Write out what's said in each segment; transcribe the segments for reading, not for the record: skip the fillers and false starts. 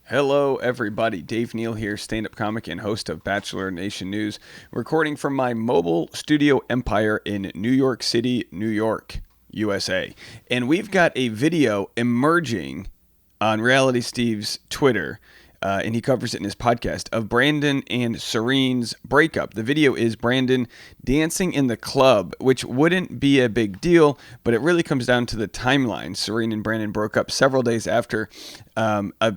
Hello, everybody. Dave Neal here, stand-up comic and host of Bachelor Nation News, recording from my mobile studio empire in New York City, New York, USA. And we've got a video emerging on Reality Steve's Twitter, and he covers it in his podcast, of Brandon and Serene's breakup. The video is Brandon dancing in the club, which wouldn't be a big deal, but it really comes down to the timeline. Serene and Brandon broke up several days after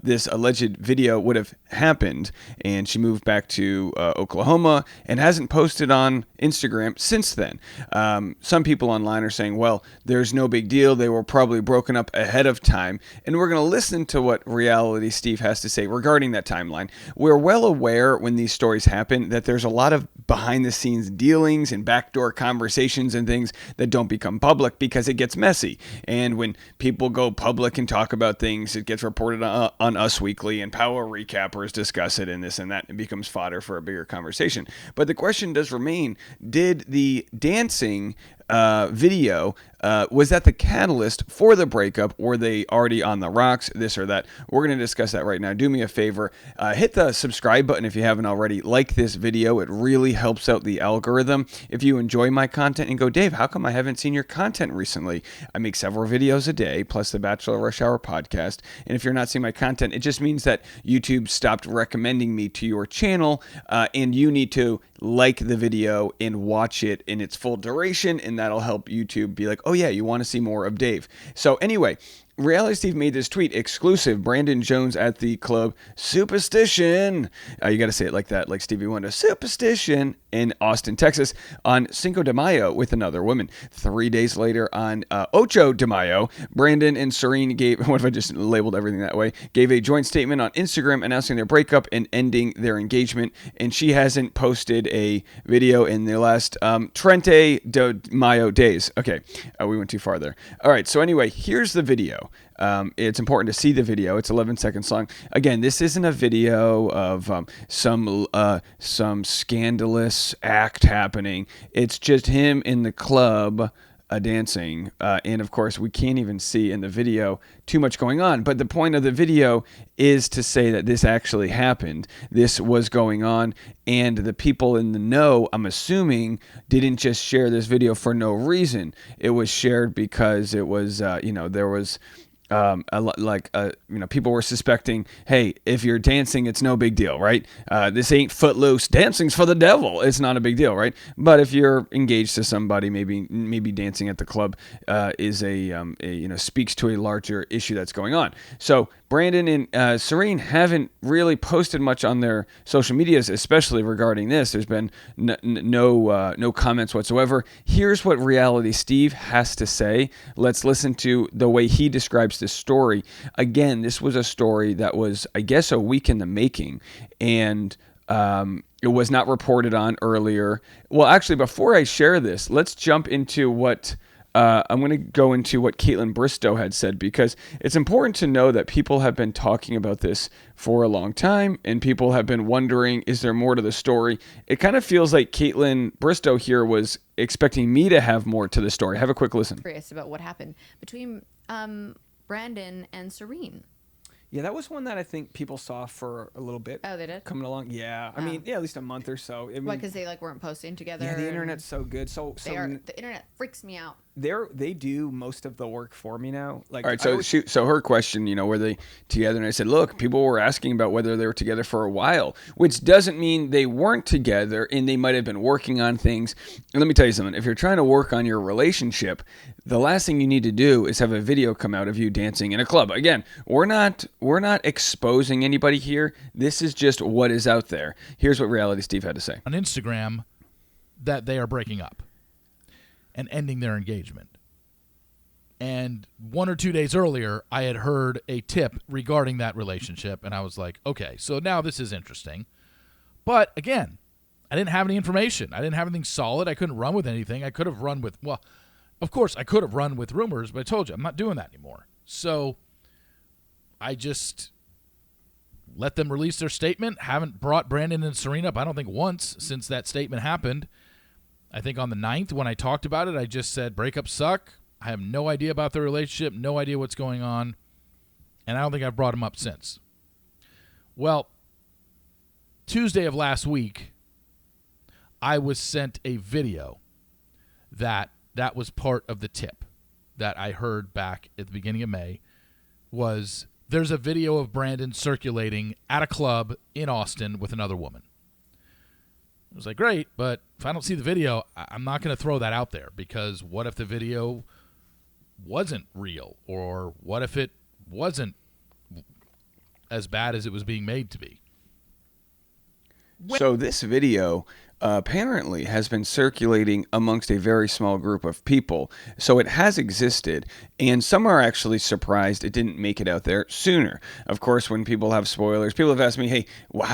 this alleged video would have happened, and she moved back to Oklahoma and hasn't posted on Instagram since then. Some people online are saying, well, there's no big deal. They were probably broken up ahead of time, and we're going to listen to what Reality Steve has to say regarding that timeline. We're well aware when these stories happen that there's a lot of behind-the-scenes dealings and backdoor conversations and things that don't become public because it gets messy. And when people go public and talk about things, it gets reported on Us Weekly, and Power Recappers discuss it and this and that. It becomes fodder for a bigger conversation. But the question does remain, did the dancing video, was that the catalyst for the breakup? Or were they already on the rocks, this or that? We're going to discuss that right now. Do me a favor, hit the subscribe button if you haven't already. Like this video. It really helps out the algorithm. If you enjoy my content and go, Dave, how come I haven't seen your content recently? I make several videos a day, plus the Bachelor Rush Hour podcast. And if you're not seeing my content, it just means that YouTube stopped recommending me to your channel, and you need to like the video and watch it in its full duration, and that'll help YouTube be like, oh yeah, you want to see more of Dave. So anyway, Reality Steve made this tweet, exclusive, Brandon Jones at the club, Superstition. You got to say it like that, like Stevie Wonder, Superstition, in Austin, Texas, on Cinco de Mayo with another woman. 3 days later, on Ocho de Mayo, Brandon and Serene gave, what if I just labeled everything that way, gave a joint statement on Instagram announcing their breakup and ending their engagement. And she hasn't posted a video in the last Trente de Mayo days. Okay, we went too far there. All right, so anyway, here's the video. It's important to see the video. It's 11 seconds long. Again, this isn't a video of some scandalous act happening. It's just him in the club dancing. And of course, we can't even see in the video too much going on. But the point of the video is to say that this actually happened. This was going on. And the people in the know, I'm assuming, didn't just share this video for no reason. It was shared because it was, there was people were suspecting, hey, if you're dancing, it's no big deal, right? This ain't Footloose. Dancing's for the devil. It's not a big deal, right? But if you're engaged to somebody, maybe dancing at the club is speaks to a larger issue that's going on. So Brandon and Serene haven't really posted much on their social medias, especially regarding this. There's been no comments whatsoever. Here's what Reality Steve has to say. Let's listen to the way he describes this story. Again, this was a story that was, I guess, a week in the making, and it was not reported on earlier. Well, actually, before I share this, let's jump into what I'm going to go into what Caitlin Bristow had said, because it's important to know that people have been talking about this for a long time, and people have been wondering, is there more to the story? It kind of feels like Caitlin Bristow here was expecting me to have more to the story. Have a quick listen. Curious about what happened between Brandon and Serene. Yeah, that was one that I think people saw for a little bit. Oh, they did? Coming along. Yeah. I mean, at least a month or so. Why, because they weren't posting together? Yeah, the internet's so good. The internet freaks me out. They do most of the work for me now. All right, so her question, were they together? And I said, look, people were asking about whether they were together for a while, which doesn't mean they weren't together, and they might have been working on things. And let me tell you something. If you're trying to work on your relationship, the last thing you need to do is have a video come out of you dancing in a club. Again, we're not exposing anybody here. This is just what is out there. Here's what Reality Steve had to say on Instagram, that they are breaking up and ending their engagement. And 1 or 2 days earlier, I had heard a tip regarding that relationship, and I was like, okay, so now this is interesting. But again, I didn't have any information. I didn't have anything solid. I couldn't run with anything. I could have run with, well, of course, I could have run with rumors, but I told you, I'm not doing that anymore. So I just let them release their statement. Haven't brought Brandon and Serena up, I don't think, once since that statement happened. I think on the 9th when I talked about it, I just said breakups suck. I have no idea about the relationship, no idea what's going on, and I don't think I've brought them up since. Well, Tuesday of last week, I was sent a video that was part of the tip that I heard back at the beginning of May. Was there's a video of Brandon circulating at a club in Austin with another woman. I was like, great, but if I don't see the video, I'm not going to throw that out there, because what if the video wasn't real, or what if it wasn't as bad as it was being made to be? So this video apparently has been circulating amongst a very small group of people. So it has existed, and some are actually surprised it didn't make it out there sooner. Of course, when people have spoilers, people have asked me, hey, well,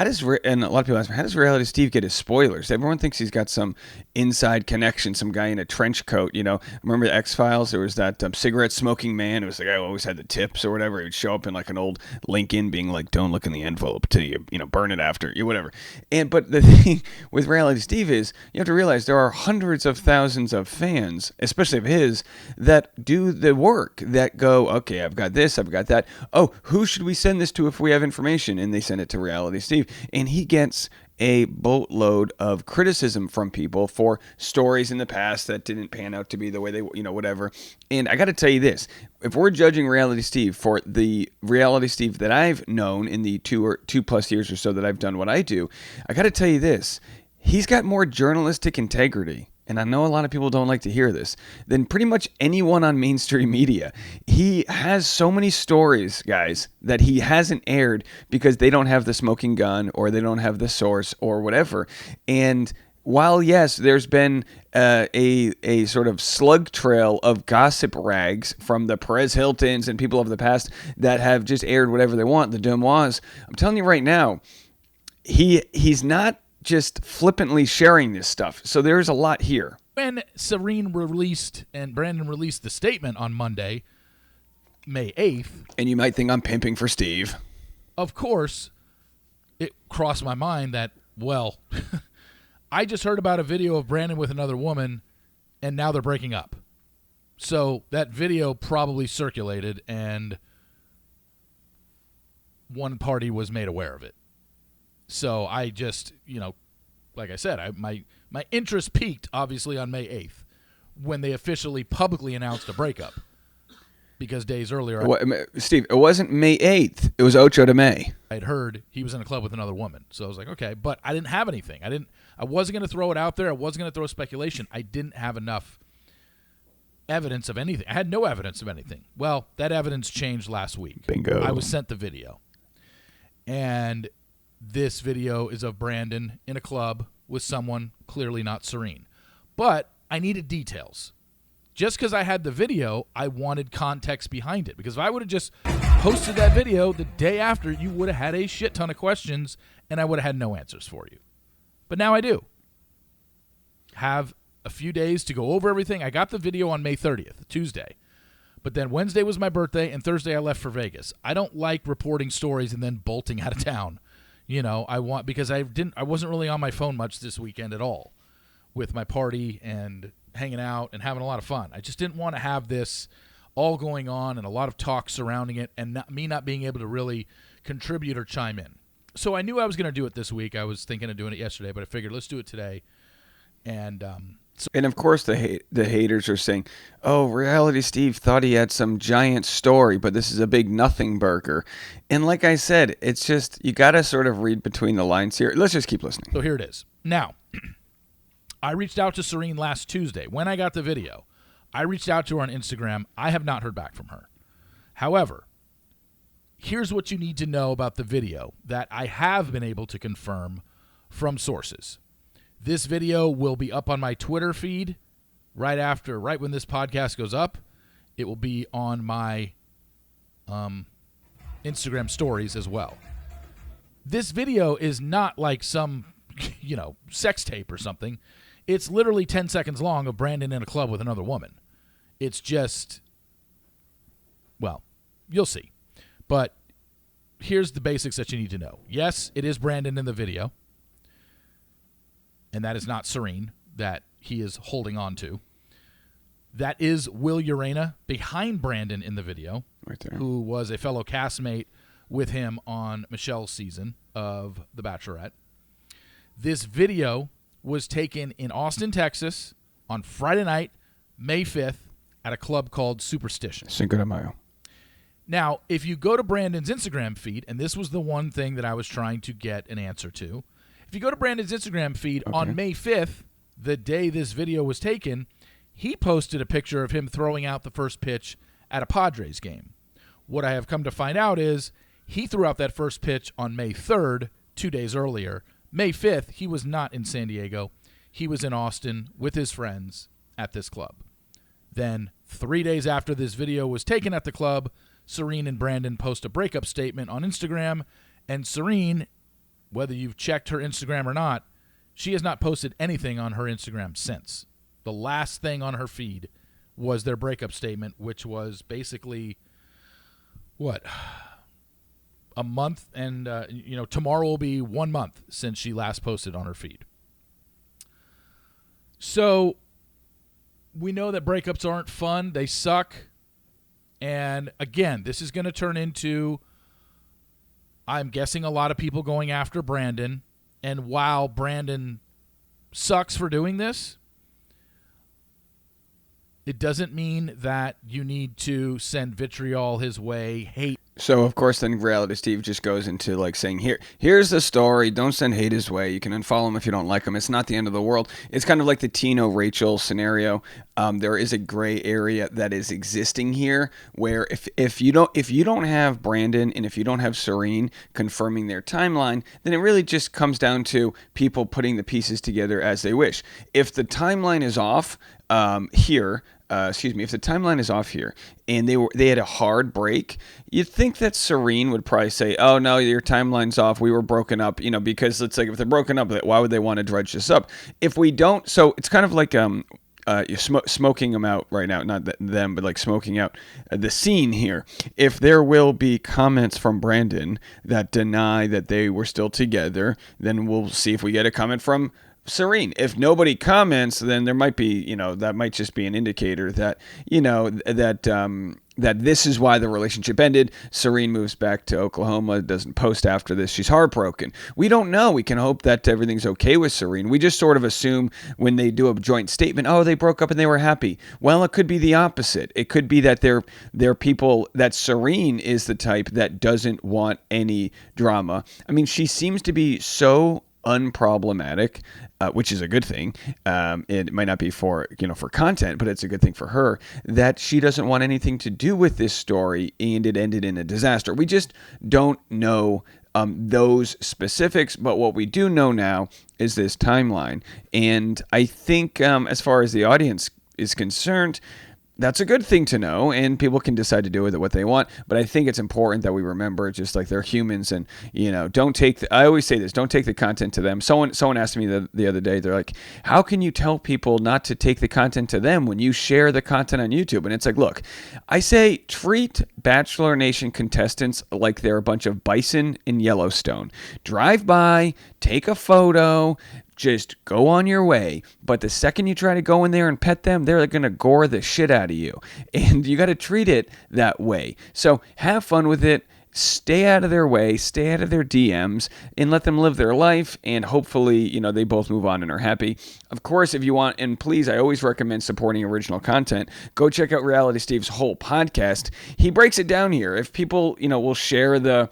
and a lot of people ask me, how does Reality Steve get his spoilers? Everyone thinks he's got some inside connection, some guy in a trench coat, you know. Remember the X-Files? There was that cigarette smoking man. It was the guy who always had the tips or whatever. He would show up in like an old Lincoln being like, don't look in the envelope till you burn it after, whatever. But the thing with Reality Steve is, you have to realize there are hundreds of thousands of fans, especially of his, that do the work, that go, okay, I've got this, I've got that. Oh, who should we send this to if we have information? And they send it to Reality Steve. And he gets a boatload of criticism from people for stories in the past that didn't pan out to be the way they, whatever. And I got to tell you this, if we're judging Reality Steve for the Reality Steve that I've known in the 2+ years or so that I've done what I do, I got to tell you this, he's got more journalistic integrity, and I know a lot of people don't like to hear this, than pretty much anyone on mainstream media. He has so many stories, guys, that he hasn't aired because they don't have the smoking gun or they don't have the source or whatever. And while, yes, there's been a sort of slug trail of gossip rags from the Perez Hiltons and people of the past that have just aired whatever they want, the Demois, I'm telling you right now, he's not just flippantly sharing this stuff. So there's a lot here. When Serene released and Brandon released the statement on Monday, May 8th. And you might think I'm pimping for Steve. Of course, it crossed my mind that, well, I just heard about a video of Brandon with another woman, and now they're breaking up. So that video probably circulated, and one party was made aware of it. So I just, like I said, my interest peaked, obviously, on May 8th when they officially publicly announced a breakup. Because days earlier... Steve, it wasn't May 8th. It was Ocho de May. I'd heard he was in a club with another woman. So I was like, okay. But I didn't have anything. I wasn't going to throw it out there. I wasn't going to throw speculation. I didn't have enough evidence of anything. I had no evidence of anything. Well, that evidence changed last week. Bingo. I was sent the video. And... this video is of Brandon in a club with someone clearly not Serene. But I needed details. Just because I had the video, I wanted context behind it. Because if I would have just posted that video the day after, you would have had a shit ton of questions, and I would have had no answers for you. But now I do. Have a few days to go over everything. I got the video on May 30th, Tuesday. But then Wednesday was my birthday, and Thursday I left for Vegas. I don't like reporting stories and then bolting out of town. Because I wasn't really on my phone much this weekend at all with my party and hanging out and having a lot of fun. I just didn't want to have this all going on and a lot of talk surrounding it and me not being able to really contribute or chime in. So I knew I was going to do it this week. I was thinking of doing it yesterday, but I figured let's do it today. And and of course the haters are saying, oh, Reality Steve thought he had some giant story, but this is a big nothing burger. And like I said, it's just, you got to sort of read between the lines here. Let's just keep listening. So here it is. Now, I reached out to Serene last Tuesday. When I got the video, I reached out to her on Instagram. I have not heard back from her. However, here's what you need to know about the video that I have been able to confirm from sources. This video will be up on my Twitter feed right when this podcast goes up. It will be on my Instagram stories as well. This video is not like some, sex tape or something. It's literally 10 seconds long of Brandon in a club with another woman. It's just, well, you'll see. But here's the basics that you need to know. Yes, it is Brandon in the video. And that is not Serene that he is holding on to. That is Will Urena behind Brandon in the video, right there, who was a fellow castmate with him on Michelle's season of The Bachelorette. This video was taken in Austin, Texas on Friday night, May 5th, at a club called Superstition. Cinco de Mayo. Now, if you go to Brandon's Instagram feed, and this was the one thing that I was trying to get an answer to, if you go to Brandon's Instagram feed on May 5th, the day this video was taken, he posted a picture of him throwing out the first pitch at a Padres game. What I have come to find out is he threw out that first pitch on May 3rd, 2 days earlier. May 5th, he was not in San Diego. He was in Austin with his friends at this club. Then 3 days after this video was taken at the club, Serene and Brandon post a breakup statement on Instagram, and Serene, whether you've checked her Instagram or not, she has not posted anything on her Instagram since. The last thing on her feed was their breakup statement, which was basically, a month, and tomorrow will be 1 month since she last posted on her feed. So we know that breakups aren't fun. They suck. And again, this is going to turn into, I'm guessing, a lot of people going after Brandon. And while Brandon sucks for doing this, it doesn't mean that you need to send vitriol his way, hate. So, of course, then Reality Steve just goes into, like, saying, here's the story. Don't send hate his way. You can unfollow him if you don't like him. It's not the end of the world. It's kind of like the Tino-Rachel scenario. There is a gray area that is existing here where if you don't have Brandon and if you don't have Serene confirming their timeline, then it really just comes down to people putting the pieces together as they wish. If the timeline is off if the timeline is off here and they had a hard break, you'd think that Serene would probably say, oh no, your timeline's off, we were broken up, because it's like, if they're broken up, why would they want to dredge this up? If we don't, so it's kind of like you're smoking them out right now, not them, but like smoking out the scene here. If there will be comments from Brandon that deny that they were still together, then we'll see if we get a comment from Serene. If nobody comments, then there might be, that might just be an indicator that, that this is why the relationship ended. Serene moves back to Oklahoma, doesn't post after this. She's heartbroken. We don't know. We can hope that everything's okay with Serene. We just sort of assume when they do a joint statement, oh, they broke up and they were happy. Well, it could be the opposite. It could be that they're people, that Serene is the type that doesn't want any drama. I mean, she seems to be so unproblematic, which is a good thing. It might not be for content, but it's a good thing for her that she doesn't want anything to do with this story, and it ended in a disaster. We just don't know those specifics, but what we do know now is this timeline. And I think as far as the audience is concerned, that's a good thing to know, and people can decide to do with it what they want. But I think it's important that we remember, just like they're humans, and don't take. I always say this: don't take the content to them. Someone asked me the other day. They're like, "How can you tell people not to take the content to them when you share the content on YouTube?" And it's like, look, I say treat Bachelor Nation contestants like they're a bunch of bison in Yellowstone. Drive by, take a photo. Just go on your way. But the second you try to go in there and pet them, they're going to gore the shit out of you. And you got to treat it that way. So have fun with it. Stay out of their way, stay out of their DMs, and let them live their life, and hopefully, they both move on and are happy. Of course, if you want, and please, I always recommend supporting original content, go check out Reality Steve's whole podcast. He breaks it down here. If people, will share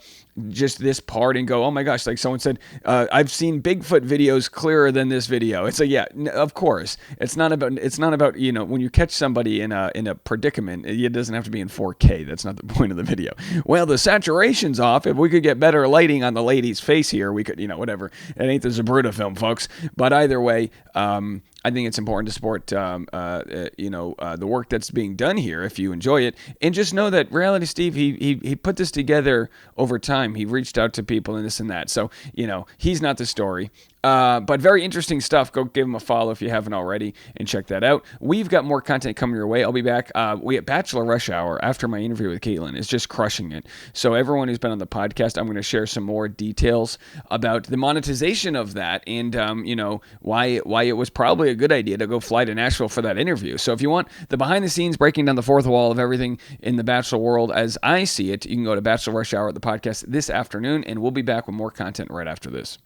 just this part and go, oh my gosh, like someone said, I've seen Bigfoot videos clearer than this video. It's like, yeah, of course. It's not about, when you catch somebody in a predicament, it doesn't have to be in 4K. That's not the point of the video. Well, the saturation's off. If we could get better lighting on the lady's face here, we could, whatever. It ain't the Zabruta film, folks. But either way, I think it's important to support, the work that's being done here if you enjoy it. And just know that Reality Steve, he put this together over time. He reached out to people and this and that. So, he's not the story. But very interesting stuff. Go give them a follow if you haven't already and check that out. We've got more content coming your way. I'll be back. We at Bachelor Rush Hour after my interview with Caitlin is just crushing it. So everyone who's been on the podcast, I'm going to share some more details about the monetization of that and, why it was probably a good idea to go fly to Nashville for that interview. So if you want the behind the scenes breaking down the fourth wall of everything in the Bachelor world as I see it, you can go to Bachelor Rush Hour at the podcast this afternoon, and we'll be back with more content right after this.